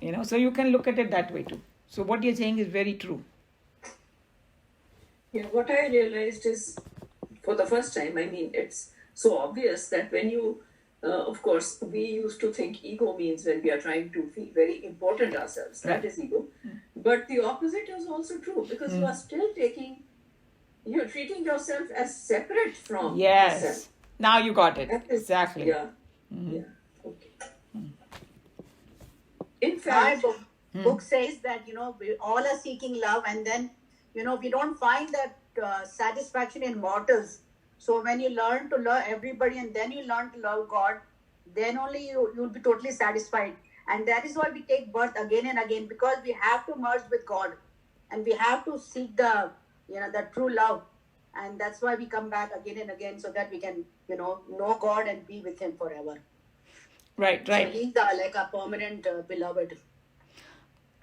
Yeah. So you can look at it that way too. So what you're saying is very true. Yeah, what I realized is, for the first time, I mean, it's so obvious that when you, of course, we used to think ego means when we are trying to feel very important ourselves. That Right. is ego. But the opposite is also true, because you are still you're treating yourself as separate from Yes. yourself. Now you got it. That is- Exactly. Yeah. Yeah. Okay. In My fact, book says that, we all are seeking love, and then, we don't find that satisfaction in mortals. So when you learn to love everybody and then you learn to love God, then only you'll be totally satisfied. And that is why we take birth again and again, because we have to merge with God and we have to seek the true love. And that's why we come back again and again, so that we can, know God and be with Him forever. Right. So He's like a permanent beloved.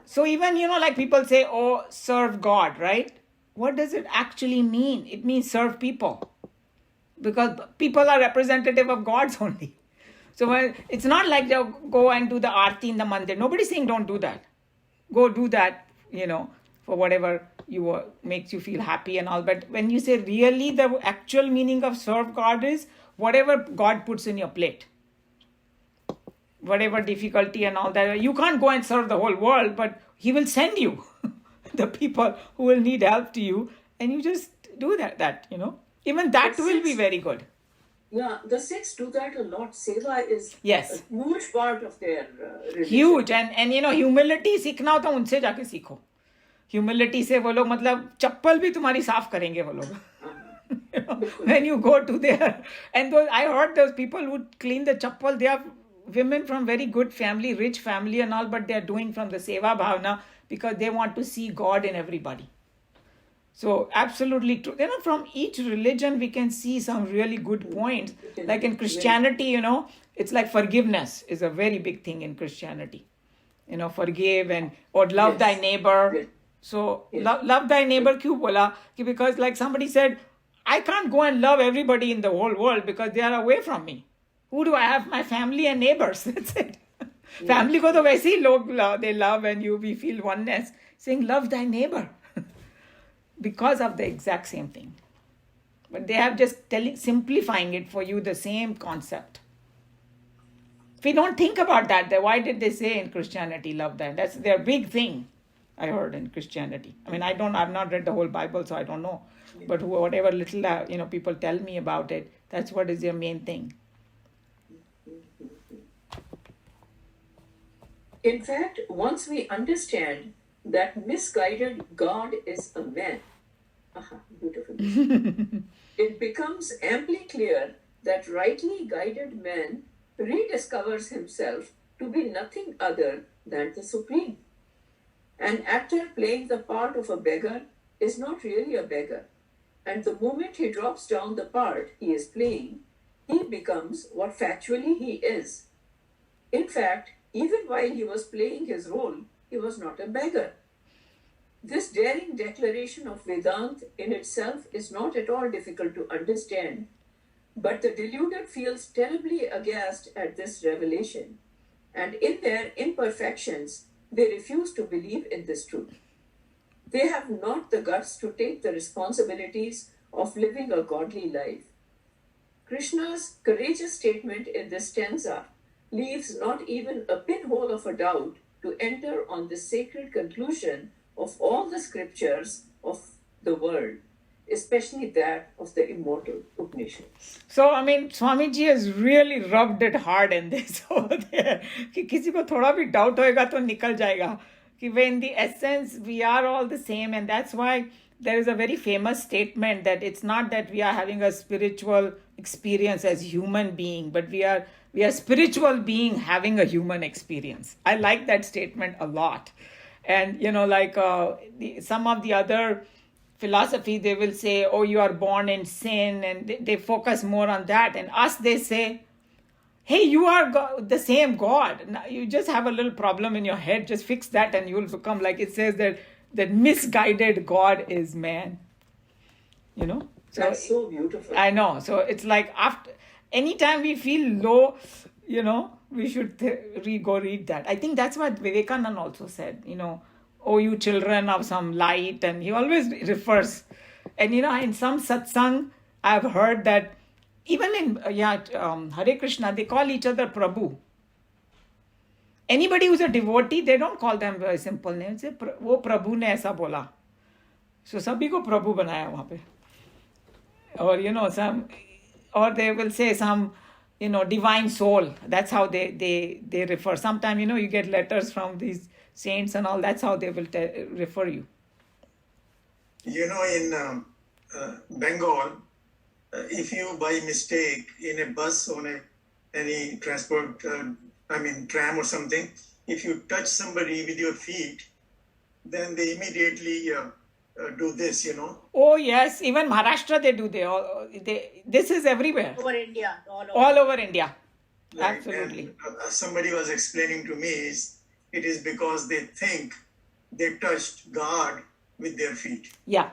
So even, like people say, oh, serve God, right? What does it actually mean? It means serve people. Because people are representative of gods only. So it's not like they go and do the aarti in the mandir. Nobody's saying don't do that. Go do that, for whatever makes you feel happy and all. But when you say really the actual meaning of serve God is whatever God puts in your plate. Whatever difficulty and all that, you can't go and serve the whole world, but He will send you the people who will need help to you, and you just do that. Even that will be very good. yeah, the Sikhs do that a lot. Seva is Yes. a huge part of their religion. Huge. And humility सीखना हो तो उनसे जाके सीखो. Humility से वो लोग मतलब चप्पल भी तुम्हारी साफ करेंगे वो लोग. When you go to there, and I heard those people who clean the chappal, they are women from very good family, rich family and all, but they are doing from the seva bhavna because they want to see God in everybody. So absolutely true. From each religion we can see some really good points. Like in Christianity, it's like forgiveness is a very big thing in Christianity. Forgive or love Yes. thy neighbor. Yes. So Yes. love thy neighbor kyun bola? Because like somebody said, I can't go and love everybody in the whole world because they are away from me. Who do I have? My family and neighbors. That's it. Family ko to वैसे ही लोग they love, and we feel oneness. Saying love thy neighbor because of the exact same thing. But they have just simplifying it for you, the same concept. If we don't think about that, then why did they say in Christianity love thy? That's their big thing. I heard in Christianity. I mean, I've not read the whole Bible, so I don't know. But whatever little people tell me about it, that's what is their main thing. In fact, once we understand that misguided God is a man, beautiful. It becomes amply clear that rightly guided man rediscovers himself to be nothing other than the Supreme. An actor playing the part of a beggar is not really a beggar, and the moment he drops down the part he is playing, he becomes what factually he is. In fact, even while he was playing his role, he was not a beggar. This daring declaration of Vedant in itself is not at all difficult to understand, but the deluded feels terribly aghast at this revelation, and in their imperfections, they refuse to believe in this truth. They have not the guts to take the responsibilities of living a godly life. Krishna's courageous statement in this stanza leaves not even a pinhole of a doubt to enter on the sacred conclusion of all the scriptures of the world, especially that of the immortal Upanishads. So, I mean, Swamiji has really rubbed it hard in this over there. कि किसी को थोड़ा भी doubt होएगा तो निकल जाएगा. In the essence, we are all the same. And that's why there is a very famous statement that it's not that we are having a spiritual experience as human being, but we are spiritual being having a human experience. I like that statement a lot. And some of the other philosophy, they will say, oh, you are born in sin, and they focus more on that. And us, they say, hey, you are the same God. Now, you just have a little problem in your head. Just fix that and you'll become, like it says, that misguided God is man. So That's so beautiful. I know. So it's like after anytime we feel low, we should go read that. I think that's what Vivekananda also said, oh, you children of some light. And he always refers. And, in some satsang, I've heard that even in Hare Krishna, they call each other Prabhu. Anybody who's a devotee, they don't call them a simple name. Say, wo Prabhu ne aisa bola. So sabhi ko Prabhu banaya wahan pe. Or, or they will say some, divine soul. That's how they refer. Sometimes, you get letters from these saints and all. That's how they will refer you. In Bengal, if you by mistake in a bus on any transport, tram or something, if you touch somebody with your feet, then they immediately do this, Oh yes, even Maharashtra they do. This is everywhere. Over India, all over India. Right. Absolutely. And somebody was explaining to me it is because they think they touched God with their feet. Yeah,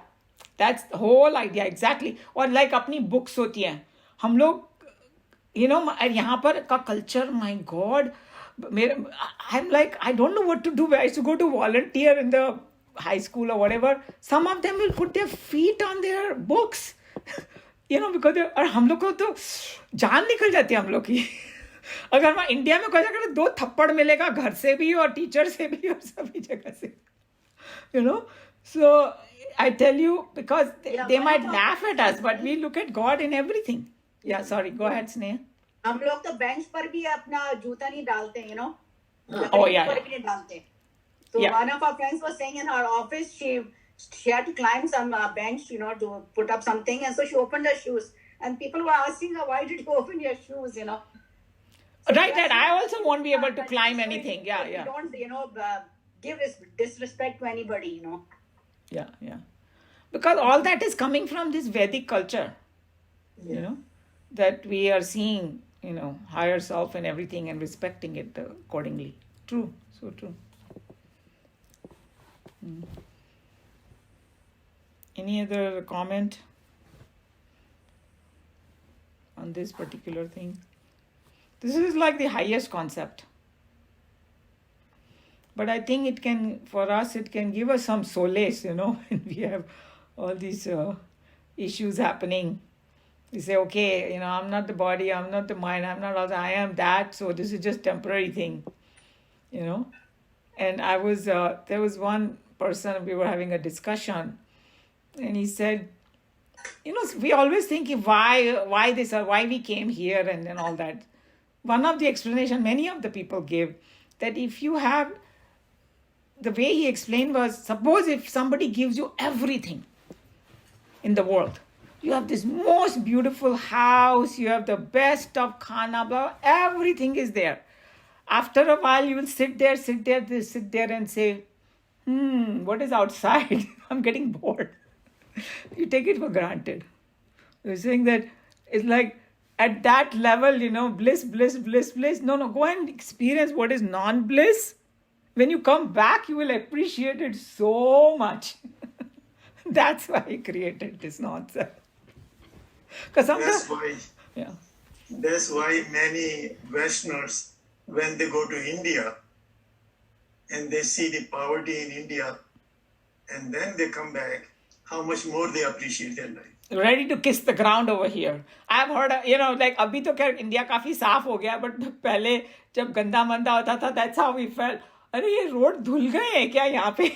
that's the whole idea, exactly. Or like अपनी books होती हैं, हम लोग, यहाँ पर का culture, my God, I'm like, I don't know what to do. I used to go to volunteer in the high school or whatever. Some of them will put their feet on their books, because और हम लोग को तो जान निकल जाती है हम लोग की. अगर वहाँ इंडिया में कोई जगह 2 थप्पड़ मिलेगा घर से भी और टीचर से भी और सभी जगह से. So I tell you, because they might laugh at us, but we look at God in everything. Yeah, sorry, go ahead, Sneha. हम लोग तो बेंच पर भी अपना जूता नहीं डालते, Oh, yeah. पर भी नहीं डालते. So Yeah. one of our friends was saying in her office, she had to climb some bench, to put up something, and so she opened her shoes, and people were asking her, why did you open your shoes, So Right. that's I also won't be able to that climb so anything. you Yeah. don't, give disrespect to anybody, Yeah. Because all that is coming from this Vedic culture, that we are seeing, higher self and everything and respecting it accordingly. True. So true. Any other comment on this particular thing? This is like the highest concept. But I think it can give us some solace, when we have all these issues happening. We say, okay, I'm not the body, I'm not the mind, I'm not all that, I am that, so this is just temporary thing, And I was, there was one person, we were having a discussion, and he said, we always think why this or why we came here and all that. One of the explanation many of the people gave, that if you have, the way he explained was, suppose if somebody gives you everything in the world, you have this most beautiful house, you have the best of khana, blah, everything is there. After a while, you will sit there and say, what is outside? I'm getting bored. You take it for granted. You're saying that it's like at that level, bliss. No, go and experience what is non-bliss. When you come back, you will appreciate it so much. That's why he created this nonsense. That's why. Yeah. That's why many Westerners, when they go to India and they see the poverty in India, and then they come back, how much more they appreciate their life. Ready to kiss the ground over here. I've heard, like अभी तो क्या India काफी साफ हो गया, but पहले जब गंदा मंदा होता था, that's how we felt. अरे ये रोड धुल गए हैं क्या यहाँ पे?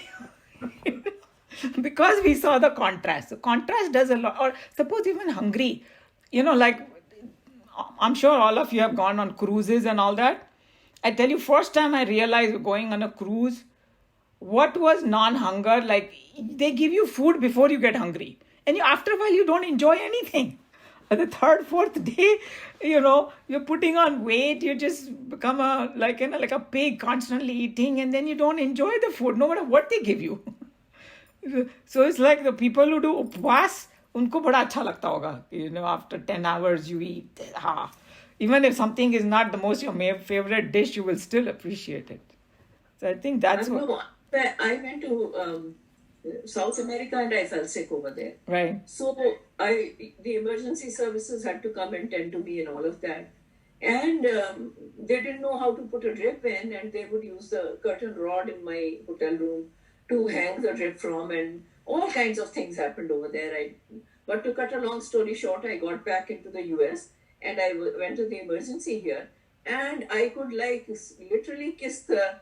Because we saw the contrast. So contrast does a lot. Or suppose even hungry, like I'm sure all of you have gone on cruises and all that. I tell you, first time I realized going on a cruise, what was non-hunger? Like they give you food before you get hungry, and after a while you don't enjoy anything. At the third, fourth day, you're putting on weight. You just become like a pig, constantly eating, and then you don't enjoy the food, no matter what they give you. So it's like the people who do upvas, उनको बड़ा अच्छा लगता होगा. After 10 hours you eat. Even if something is not the most your favorite dish, you will still appreciate it. So I think that's what. No, I went to South America and I fell sick over there. Right. So the emergency services had to come and tend to me and all of that. And they didn't know how to put a drip in, and they would use the curtain rod in my hotel room to hang the drip from, and all kinds of things happened over there. But to cut a long story short, I got back into the US and I went to the emergency here, and I could literally kiss the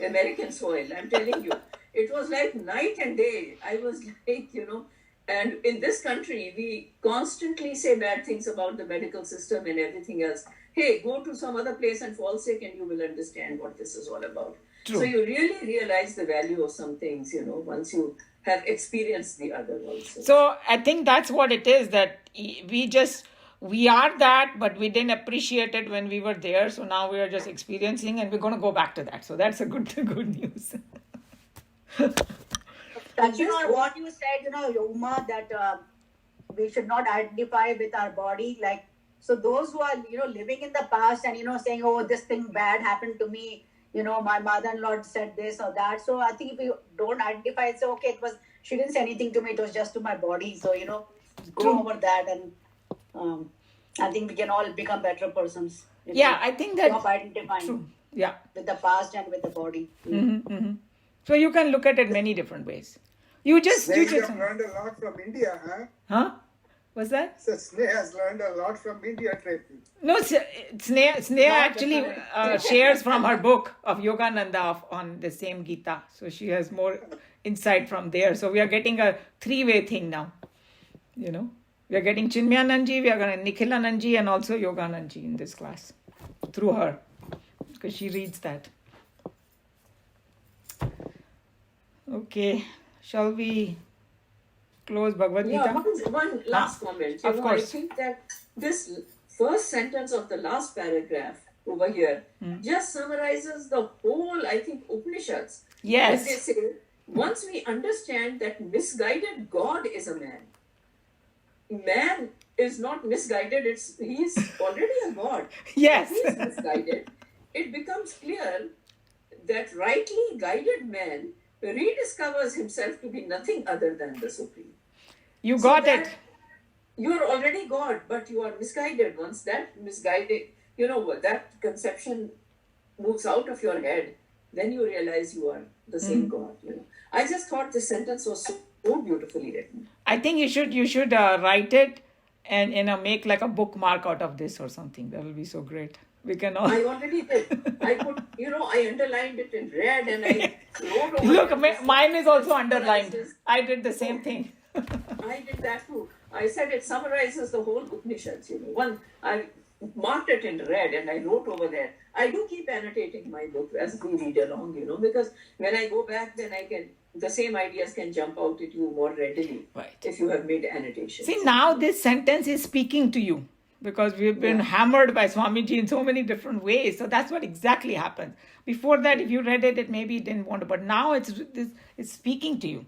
American soil. I'm telling you, it was like night and day. I was and in this country, we constantly say bad things about the medical system and everything else. Hey, go to some other place and fall sick and you will understand what this is all about. True. So you really realize the value of some things, once you have experienced the other also. So I think that's what it is, that we are that, but we didn't appreciate it when we were there. So now we are just experiencing, and we're going to go back to that. So that's a good news. Touching on what you said, Uma, that we should not identify with our body. So those who are, living in the past and, saying, oh, this thing bad happened to me, my mother-in-law said this or that. So I think if you don't identify, say, okay, she didn't say anything to me, it was just to my body. So, go over that, and I think we can all become better persons. I think that. Stop identifying True. Yeah. with the past and with the body. Mm-hmm, mm-hmm. So you can look at it many different ways. You just have learned a lot from India, huh? Huh? What's that? So Sneha has learned a lot from India trip. No, Sneha actually shares from her book of Yogananda on the same Geeta. So she has more insight from there. So we are getting a three-way thing now. We are getting Chinmayanandji, we are going to Nikhilanandji, and also Yoganandji in this class through her, because she reads that. Okay, shall we close Bhagavad Gita? One last comment. Of course. I think that this first sentence of the last paragraph over here just summarizes the whole, I think, Upanishads. Yes. When they say, once we understand that misguided God is a man is not misguided, he's already a God. Yes. If he's misguided, it becomes clear that rightly guided man rediscovers himself to be nothing other than the Supreme. You got that it. You're already God, but you are misguided. Once that misguided, that conception moves out of your head, then you realize you are the same God. I just thought this sentence was so beautifully written. I think you should write it and make like a bookmark out of this or something. That will be so great. We can all. I already did. I put, I underlined it in red and I wrote over Look, it. mine is also underlined. I did the same thing. I did that too. I said it summarizes the whole Upanishads. I marked it in red and I wrote over there. I do keep annotating my book as we read along, because when I go back, then the same ideas can jump out at you more readily. Right. If you have made annotations. See, now this sentence is speaking to you, because we've been hammered by Swamiji in so many different ways. So that's what exactly happens. Before that, if you read it, maybe you didn't want to, but now it's speaking to you.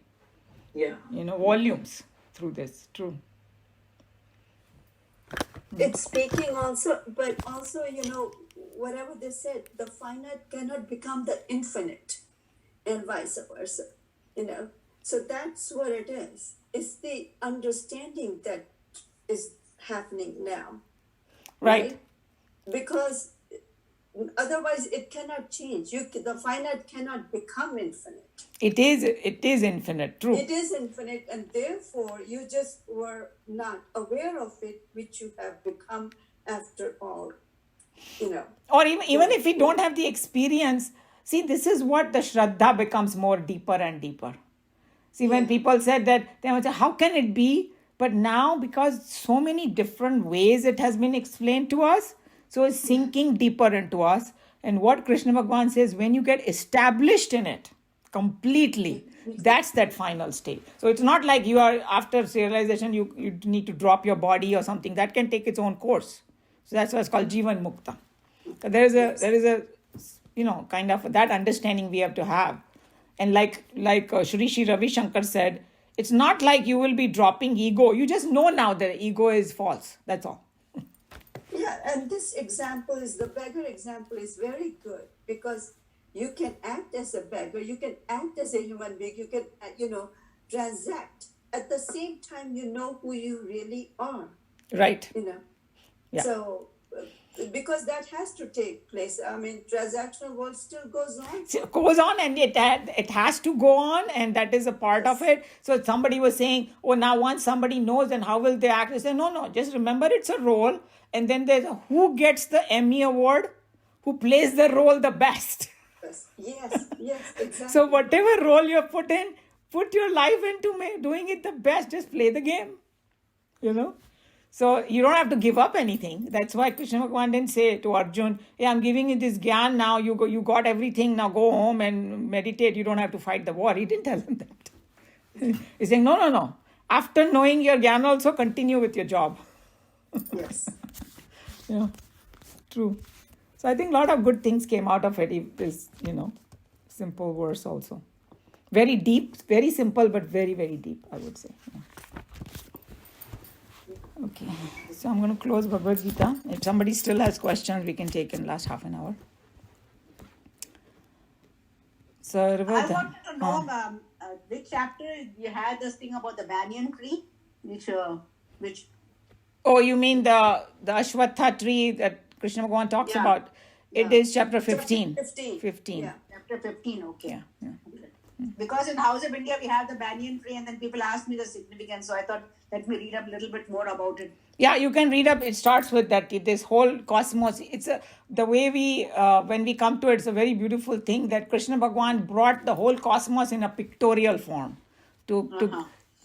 Yeah. Volumes through this. True. It's speaking also, but also, whatever they said, the finite cannot become the infinite and vice versa, So that's what it is. It's the understanding that is happening now. Right. Because otherwise it cannot change. The finite cannot become infinite. It is infinite. True. It is infinite, and therefore you just were not aware of it, which you have become after all. Or even if we don't have the experience, see, this is what the Shraddha becomes more deeper and deeper. See, when people said that, they would say, how can it be? But now, because so many different ways it has been explained to us, so it's sinking deeper into us. And what Krishna Bhagavan says, when you get established in it, completely. That's that final state. So it's not like you are, after realization, you need to drop your body or something. That can take its own course. So that's why it's called Jivan Mukta. So there is a kind of that understanding we have to have. And like Shri Shri Ravi Shankar said, it's not like you will be dropping ego. You just know now that ego is false. That's all. Yeah, and this example is the beggar example is very good because you can act as a beggar, you can act as a human being, you can, transact. At the same time, you know who you really are. Right. Yeah. So, because that has to take place. I mean, transactional world still goes on. It goes on, and it has to go on, and that is a part of it. So somebody was saying, oh, now once somebody knows, then how will they act? I say, no, just remember it's a role. And then there's who gets the Emmy award? Who plays the role the best? Yes, exactly. So whatever role you're put in, put your life into doing it the best. Just play the game, So you don't have to give up anything. That's why Krishna Bhagavan didn't say to Arjun, hey, I'm giving you this gyan now. You got everything. Now go home and meditate. You don't have to fight the war. He didn't tell him that. He's saying, no. After knowing your gyan, also continue with your job. Yes. True. So I think a lot of good things came out of it. This, simple verse also. Very deep, very simple, but very, very deep, I would say. Yeah. Okay, so I'm going to close Bhagavad Gita. If somebody still has questions, we can take in last half an hour. I wanted to know which chapter you had this thing about the banyan tree, which. Oh, you mean the Ashwatha tree that Krishna Bhagavan talks about? It is chapter 15. 15. Yeah, chapter 15, okay. Yeah. Because in House of India, we have the banyan tree, and then people asked me the significance, so I thought, let me read up a little bit more about it. Yeah, you can read up. It starts with that, this whole cosmos. It's the way when we come to it, it's a very beautiful thing that Krishna Bhagavan brought the whole cosmos in a pictorial form.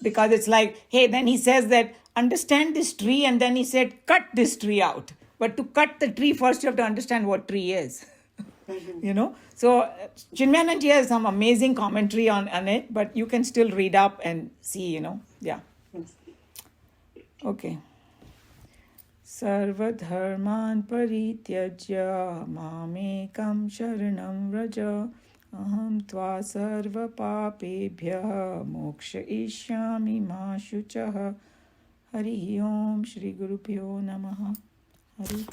Because it's like, hey, then he says that, understand this tree, and then he said, cut this tree out. But to cut the tree, first you have to understand what tree is. So Chinmayananji has some amazing commentary on it, but you can still read up and see, yeah. Okay. Sarvadharman parityajya mamekam sharanam vraja aham tva sarva papebhyah moksha ishyami ma shuchah. Hari Om Shri Gurubhyo Namaha. Hari